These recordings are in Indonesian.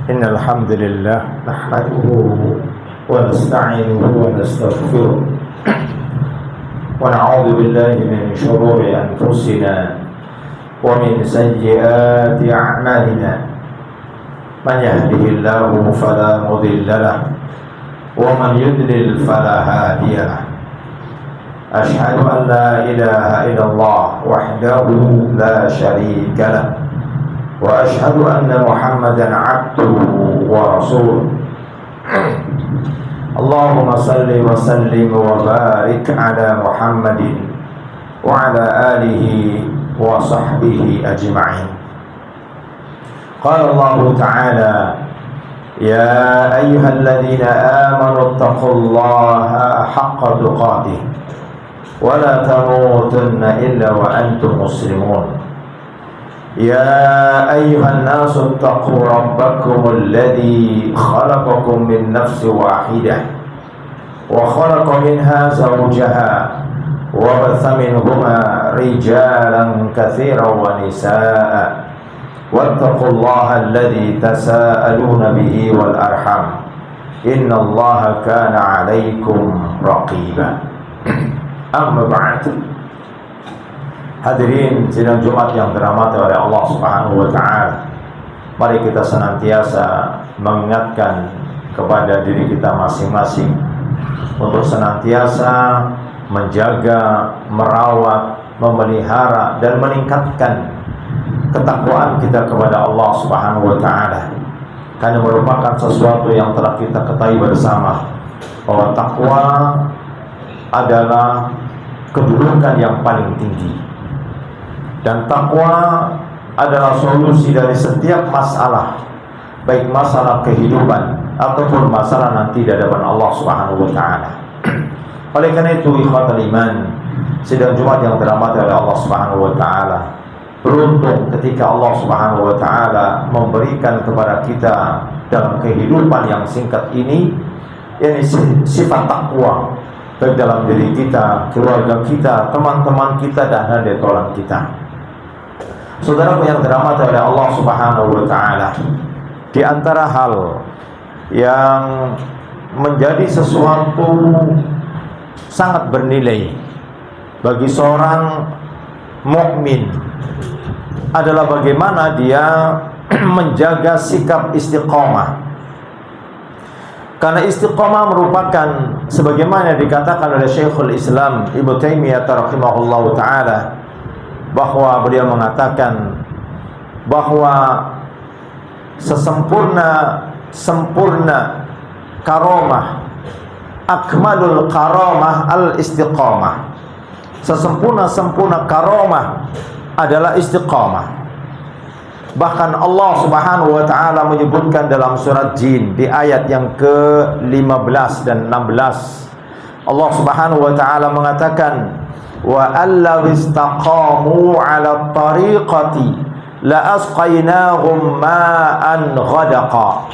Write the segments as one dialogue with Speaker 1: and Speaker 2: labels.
Speaker 1: Innal hamdalillah nahmaduhu wa nasta'inuhu wa nastaghfiruh wa na'udzu billahi min shururi anfusina wa min sayyiati a'malina. Man yahdihillahu fala mudilla lahu wa man yudlil fala hadiya lahu. Ashhadu an la ilaha illallah wahdahu la syarika lahu wa ashhadu anna Muhammadan abduhu wa rasuluh. Allahumma salli wa sallim wa barik ala Muhammadin wa ala alihi wa sahbihi ajma'in. Qala Allah ta'ala, ya ayyuhalladzina amanu taqullaha haqqa tuqatih wa la tamutunna illa wa antum muslimun. يا أيها الناس اتقوا ربكم الذي خلقكم من نفس واحدة وخلق منها زوجها وبث منهما رجالا كثيرا ونساء واتقوا الله الذي تساءلون به والأرحام إن الله كان عليكم رقيبا. أما بعد. Hadirin sidang Jumat yang dirahmati oleh Allah Subhanahu wa taala. Mari kita senantiasa mengingatkan kepada diri kita masing-masing untuk senantiasa menjaga, merawat, memelihara dan meningkatkan ketakwaan kita kepada Allah Subhanahu wa taala. Karena merupakan sesuatu yang telah kita ketahui bersama bahwa takwa adalah kedudukan yang paling tinggi. Dan takwa adalah solusi dari setiap masalah, baik masalah kehidupan ataupun masalah nanti di hadapan Allah Subhanahu wa taala. Oleh karena itu, ikhwatul iman, sidang Jumat yang dirahmati oleh Allah Subhanahu wa taala, beruntung ketika Allah Subhanahu wa taala memberikan kepada kita dalam kehidupan yang singkat ini yakni sifat takwa baik dalam diri kita, keluarga kita, teman-teman kita dan hadirin tolong kita. Saudara yang dirahmati oleh Allah Subhanahu wa taala, di antara hal yang menjadi sesuatu sangat bernilai bagi seorang mukmin adalah bagaimana dia menjaga sikap istiqomah. Karena istiqomah merupakan sebagaimana dikatakan oleh Syekhul Islam Ibnu Taimiyah rahimahullahu taala, bahwa beliau mengatakan bahwa sempurna karamah, akmalul karamah al-istiqamah. Sempurna karamah adalah istiqamah. Bahkan Allah Subhanahu wa taala menyebutkan dalam surat Jin di ayat yang ke-15 dan 16. Allah Subhanahu wa taala mengatakan, wa allaw istaqamu 'ala tariqati la asqainahum ma'an ghadaqa.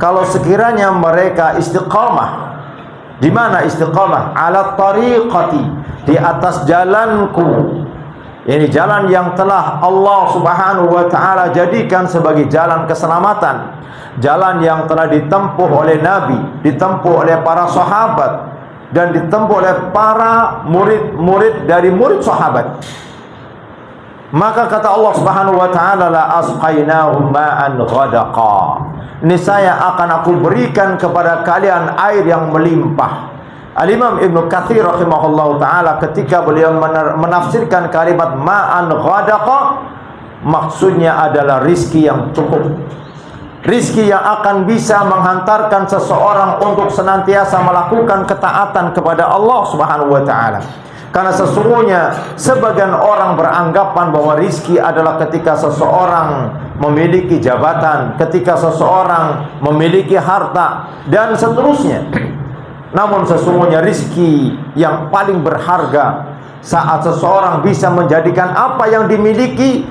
Speaker 1: Kalau sekiranya mereka istiqamah, di mana istiqamah? 'Ala tariqati, di atas jalanku, ini jalan yang telah Allah Subhanahu wa taala jadikan sebagai jalan keselamatan, jalan yang telah ditempuh oleh Nabi, ditempuh oleh para sahabat dan ditempuh oleh para murid-murid dari murid sahabat. Maka kata Allah Subhanahu wa taala, la asqainahum ma'an ghadaqa. Niscaya akan aku berikan kepada kalian air yang melimpah. Al-Imam Ibnu Katsir rahimahullahu taala ketika beliau menafsirkan kalimat ma'an ghadaqa, maksudnya adalah rizki yang cukup. Rizki yang akan bisa menghantarkan seseorang untuk senantiasa melakukan ketaatan kepada Allah Subhanahu wa taala. Karena sesungguhnya sebagian orang beranggapan bahwa rizki adalah ketika seseorang memiliki jabatan, ketika seseorang memiliki harta dan seterusnya. Namun sesungguhnya rizki yang paling berharga saat seseorang bisa menjadikan apa yang dimiliki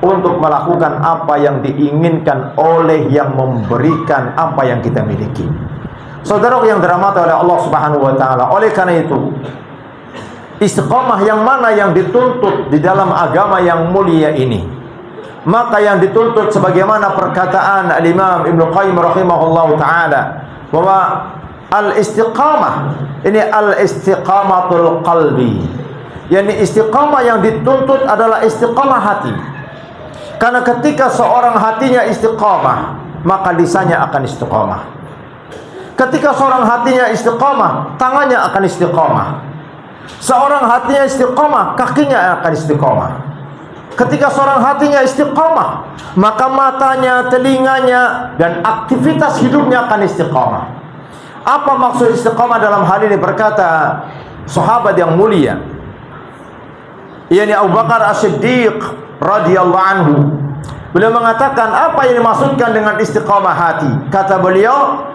Speaker 1: untuk melakukan apa yang diinginkan oleh yang memberikan apa yang kita miliki. Saudara yang dirahmati oleh Allah Subhanahu wa taala, oleh karena itu istiqomah yang mana yang dituntut di dalam agama yang mulia ini? Maka yang dituntut sebagaimana perkataan Al-Imam Ibnu Qayyim rahimahullahu taala bahwa al-istiqamah ini al-istiqamatul qalbi. Yani istiqamah yang dituntut adalah istiqamah hati. Karena ketika seorang hatinya istiqamah, maka lisannya akan istiqamah. Ketika seorang hatinya istiqamah, tangannya akan istiqamah. Seorang hatinya istiqamah, kakinya akan istiqamah. Ketika seorang hatinya istiqamah, maka matanya, telinganya, dan aktivitas hidupnya akan istiqamah. Apa maksud istiqamah dalam hal ini? Berkata sahabat yang mulia, yakni Abu Bakar As-Siddiq radhiyallahu anhu. Beliau mengatakan, apa yang dimaksudkan dengan istiqamah hati? Kata beliau,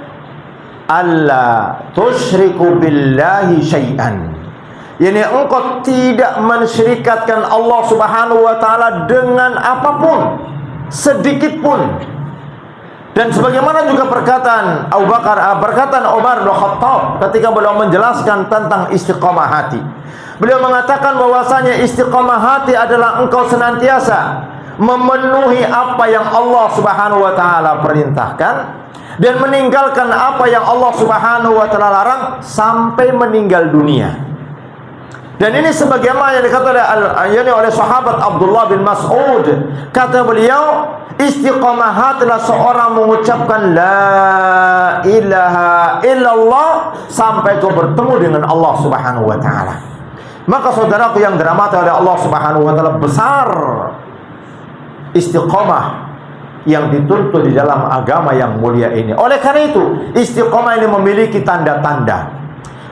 Speaker 1: alla tusyriku billahi syai'an. Yani engkau tidak mensyirikatkan Allah Subhanahu wa taala dengan apapun, sedikit pun. Dan sebagaimana juga perkataan Umar bin Khattab ketika beliau menjelaskan tentang istiqamah hati. Beliau mengatakan bahwasanya istiqamah hati adalah engkau senantiasa memenuhi apa yang Allah Subhanahu wa taala perintahkan dan meninggalkan apa yang Allah Subhanahu wa taala larang sampai meninggal dunia. Dan ini sebagaimana yang dikatakan oleh sahabat Abdullah bin Mas'ud. Kata beliau, istiqamah hati adalah seorang mengucapkan la ilaha illallah sampai kau bertemu dengan Allah Subhanahu wa taala. Maka saudaraku yang dirahmati oleh Allah Subhanahu wa taala, besar istiqamah yang dituntut di dalam agama yang mulia ini. Oleh karena itu, istiqamah ini memiliki tanda-tanda.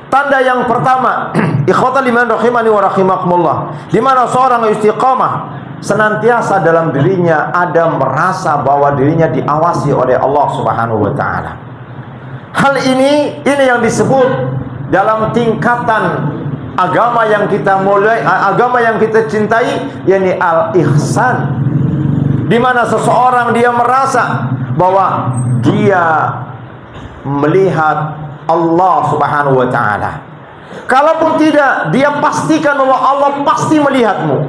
Speaker 1: Tanda yang pertama, ikhwatal iman rahimani wa rahimakumullah, di mana seorang istiqamah senantiasa dalam dirinya ada merasa bahwa dirinya diawasi oleh Allah Subhanahu wa taala. Hal ini yang disebut dalam tingkatan agama yang kita mulai, agama yang kita cintai, yakni al-ihsan. Di mana seseorang dia merasa bahwa dia melihat Allah Subhanahu wa taala. Kalaupun tidak, dia pastikan bahwa Allah pasti melihatmu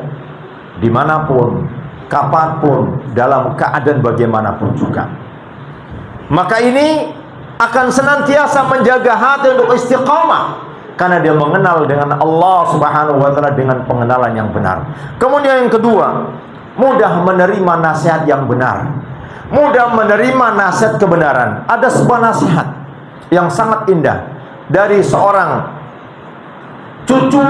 Speaker 1: dimanapun, kapanpun, dalam keadaan bagaimanapun juga. Maka ini akan senantiasa menjaga hati untuk istiqamah, karena dia mengenal dengan Allah Subhanahu wa taala dengan pengenalan yang benar. Kemudian yang kedua, mudah menerima nasihat yang benar, mudah menerima nasihat kebenaran. Ada sebuah nasihat yang sangat indah dari seorang cucu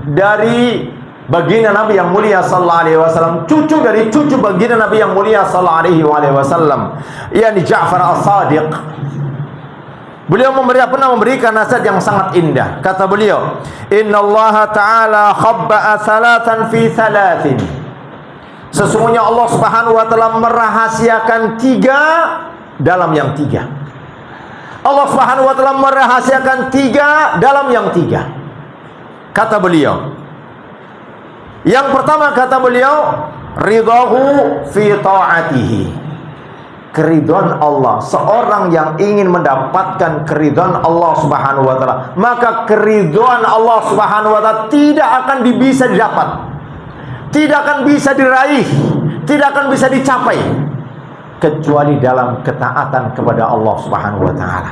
Speaker 1: dari baginda Nabi yang mulia sallallahu alaihi wasallam, cucu dari cucu baginda Nabi yang mulia sallallahu alaihi wasallam, yakni Ja'far As-Sadiq. Beliau pernah memberikan nasihat yang sangat indah. Kata beliau, "Innallaha ta'ala khabba'a salatan fi salatin." Sesungguhnya Allah Subhanahu wa taala merahasiakan 3 dalam yang 3. Allah Subhanahu wa taala merahasiakan 3 dalam yang 3. Kata beliau, yang pertama kata beliau, ridahu fi ta'atihi. Keridhaan Allah. Seorang yang ingin mendapatkan keridhaan Allah Subhanahu wa taala, maka keridhaan Allah Subhanahu wa taala tidak akan bisa didapat, tidak akan bisa diraih, tidak akan bisa dicapai kecuali dalam ketaatan kepada Allah Subhanahu wa taala.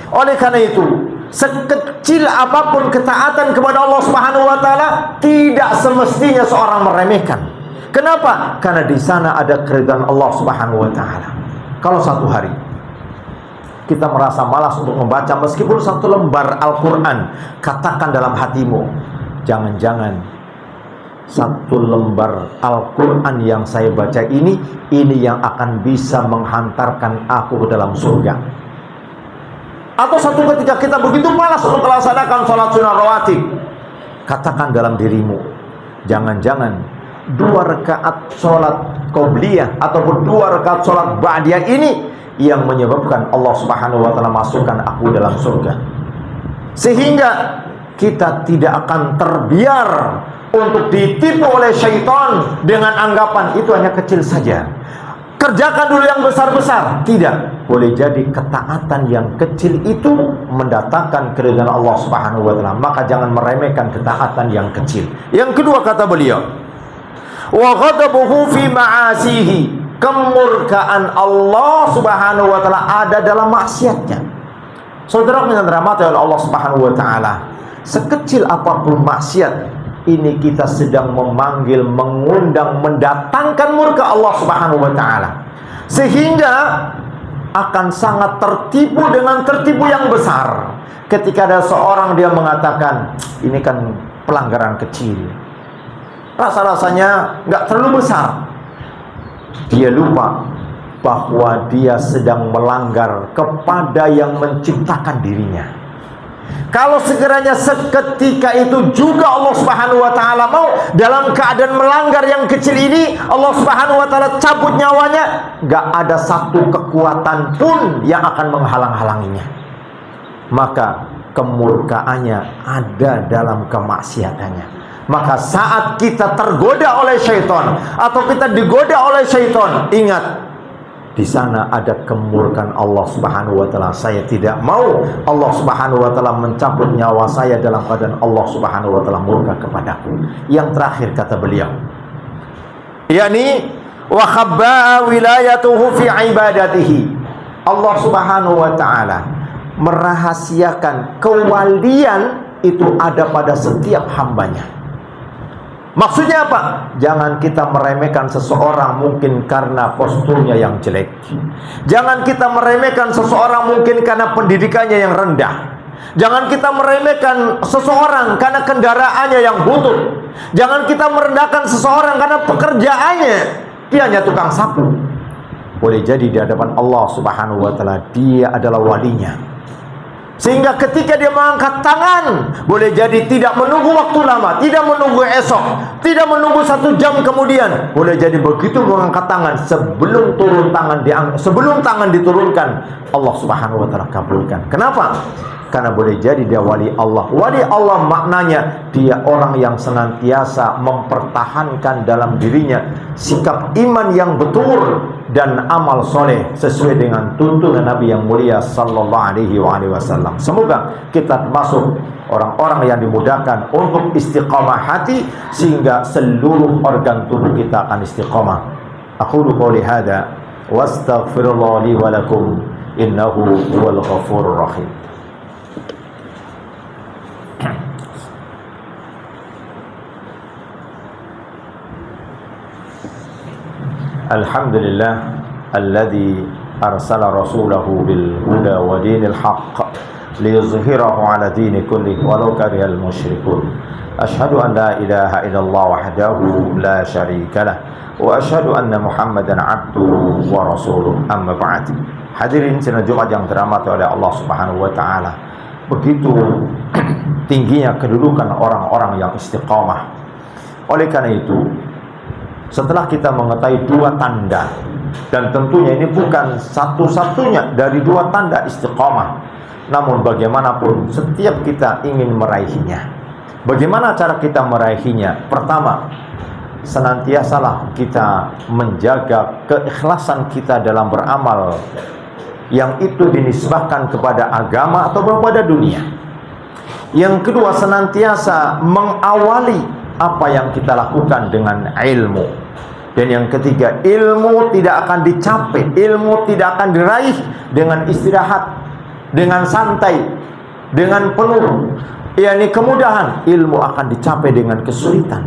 Speaker 1: Oleh karena itu, sekecil apapun ketaatan kepada Allah Subhanahu wa taala tidak semestinya seorang meremehkan. Kenapa? Karena di sana ada keridhaan Allah Subhanahu wa taala. Kalau satu hari kita merasa malas untuk membaca meskipun 1 lembar Al-Qur'an, katakan dalam hatimu, jangan-jangan 1 lembar Al-Quran yang saya baca ini yang akan bisa menghantarkan aku ke dalam surga. Atau satu ketika kita begitu malas untuk melaksanakan sholat sunnah rawatib, katakan dalam dirimu, jangan-jangan 2 rakaat sholat qobliyah ataupun 2 rakaat sholat ba'diyah ini yang menyebabkan Allah Subhanahu wa taala masukkan aku dalam surga. Sehingga kita tidak akan terbiar untuk ditipu oleh syaitan dengan anggapan itu hanya kecil saja. kerjakan dulu yang besar-besar. Tidak. Boleh jadi ketaatan yang kecil itu mendatangkan keridhaan Allah Subhanahu wa taala. Maka jangan meremehkan ketaatan yang kecil. Yang kedua kata beliau, wa ghadabuhu fi ma'asihi. Kemurkaan Allah Subhanahu wa taala ada dalam maksiatnya. Saudara yang dirahmati oleh Allah Subhanahu wa taala, sekecil apapun maksiat ini kita sedang memanggil, mengundang, mendatangkan murka Allah Subhanahu wa taala. Sehingga akan sangat tertipu dengan tertipu yang besar. Ketika ada seorang dia mengatakan, ini kan pelanggaran kecil, rasa-rasanya nggak terlalu besar. Dia lupa bahwa dia sedang melanggar kepada yang menciptakan dirinya. Kalau sekiranya seketika itu juga Allah Subhanahu wa taala mau dalam keadaan melanggar yang kecil ini, Allah Subhanahu wa taala cabut nyawanya, gak ada satu kekuatan pun yang akan menghalang-halanginya. Maka kemurkaannya ada dalam kemaksiatannya. Maka saat kita tergoda oleh syaitan atau kita digoda oleh syaitan, ingat, di sana ada kemurkaan Allah Subhanahu wa taala. Saya tidak mau Allah Subhanahu wa taala mencabut nyawa saya dalam keadaan Allah Subhanahu wa taala murka kepadaku. Yang terakhir kata beliau, yakni wa khabba'a wilayatuhu fi ibadatihi. Allah Subhanahu wa taala merahasiakan kewalian itu ada pada setiap hambanya. Maksudnya apa? Jangan kita meremehkan seseorang mungkin karena posturnya yang jelek. Jangan kita meremehkan seseorang mungkin karena pendidikannya yang rendah. Jangan kita meremehkan seseorang karena kendaraannya yang butut. Jangan kita merendahkan seseorang karena pekerjaannya dia hanya tukang sapu. Boleh jadi di hadapan Allah Subhanahu wa taala dia adalah walinya. Sehingga ketika dia mengangkat tangan, boleh jadi tidak menunggu waktu lama, tidak menunggu esok, tidak menunggu 1 jam kemudian. Boleh jadi begitu mengangkat tangan, sebelum turun tangan sebelum tangan diturunkan, Allah Subhanahu wa taala kabulkan. Kenapa? Karena boleh jadi dia wali Allah. Wali Allah maknanya dia orang yang senantiasa mempertahankan dalam dirinya sikap iman yang betul dan amal soleh sesuai dengan tuntunan Nabi yang mulia sallallahu alaihi wasallam. Semoga kita termasuk orang-orang yang dimudahkan untuk istiqamah hati sehingga seluruh organ tubuh kita akan istiqamah. Aqulu qouli hadza wastaghfirullah li wa lakum innahu huwal ghafurur rahim. Alhamdulillah alladzi arsala rasulahu bil huda wa dinil haqq liyuzhirahu ala dini kulli walau karihal musyrikun. Asyhadu an la ilaha illallah wahdahu la syarika lah wa asyhadu anna Muhammadan abduhu wa rasuluh. Amma ba'd. Hadirin sidang Jumat yang dirahmati oleh Allah Subhanahu wa taala. Begitu tingginya kedudukan orang-orang yang istiqamah. Oleh karena itu, setelah kita mengetahui 2 tanda, dan tentunya ini bukan satu-satunya dari 2 tanda istiqamah, namun bagaimanapun setiap kita ingin meraihnya. Bagaimana cara kita meraihnya? Pertama, senantiasalah kita menjaga keikhlasan kita dalam beramal, yang itu dinisbahkan kepada agama atau kepada dunia. Yang kedua, senantiasa mengawali apa yang kita lakukan dengan ilmu. Dan yang ketiga, ilmu tidak akan dicapai, ilmu tidak akan diraih dengan istirahat, dengan santai, dengan penuh yakni kemudahan. Ilmu akan dicapai dengan kesulitan.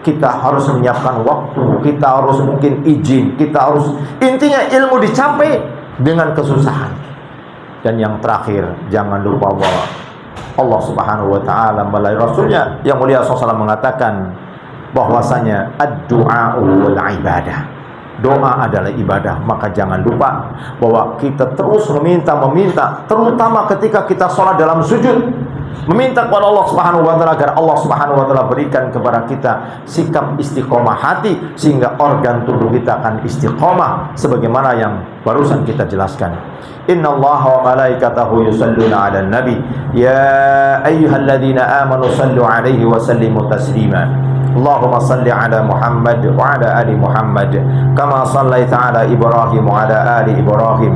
Speaker 1: Kita harus menyiapkan waktu, kita harus mungkin izin, kita harus, intinya ilmu dicapai dengan kesusahan. Dan yang terakhir, jangan lupa bahwa Allah Subhanahu wa taala melalui Rasulnya yang mulia SAW mengatakan bahwasanya ad-du'a wal ibadah. Doa adalah ibadah, maka jangan lupa bahwa kita terus meminta, terutama ketika kita sholat dalam sujud, meminta kepada Allah Subhanahu wa taala agar Allah Subhanahu wa taala berikan kepada kita sikap istiqomah hati sehingga organ tubuh kita akan istiqomah sebagaimana yang barusan kita jelaskan. Innallaha wa malaikatahu yusalluna 'alan nabi ya ayyuhalladzina amanu sallu 'alaihi wa sallimu taslima. Allahumma salli ala Muhammad wa ala ali Muhammad kama sallaita ala Ibrahim wa ala ali Ibrahim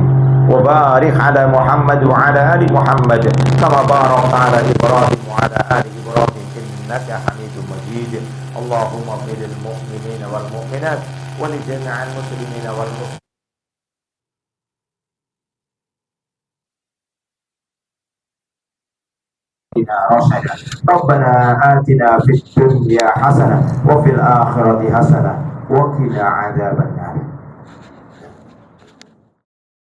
Speaker 1: wa barik ala Muhammad wa ala ali Muhammad kama barakta ala Ibrahim wa ala ali Ibrahim innaka Hamidum Majid. Allahumma ighfir lil mu'minina wal mu'minat wa li jami'il muslimina wal muslimat. رشدا ربنا آتنا في الدنيا حسنة وفي الآخرة حسنة وقنا عذاب النار.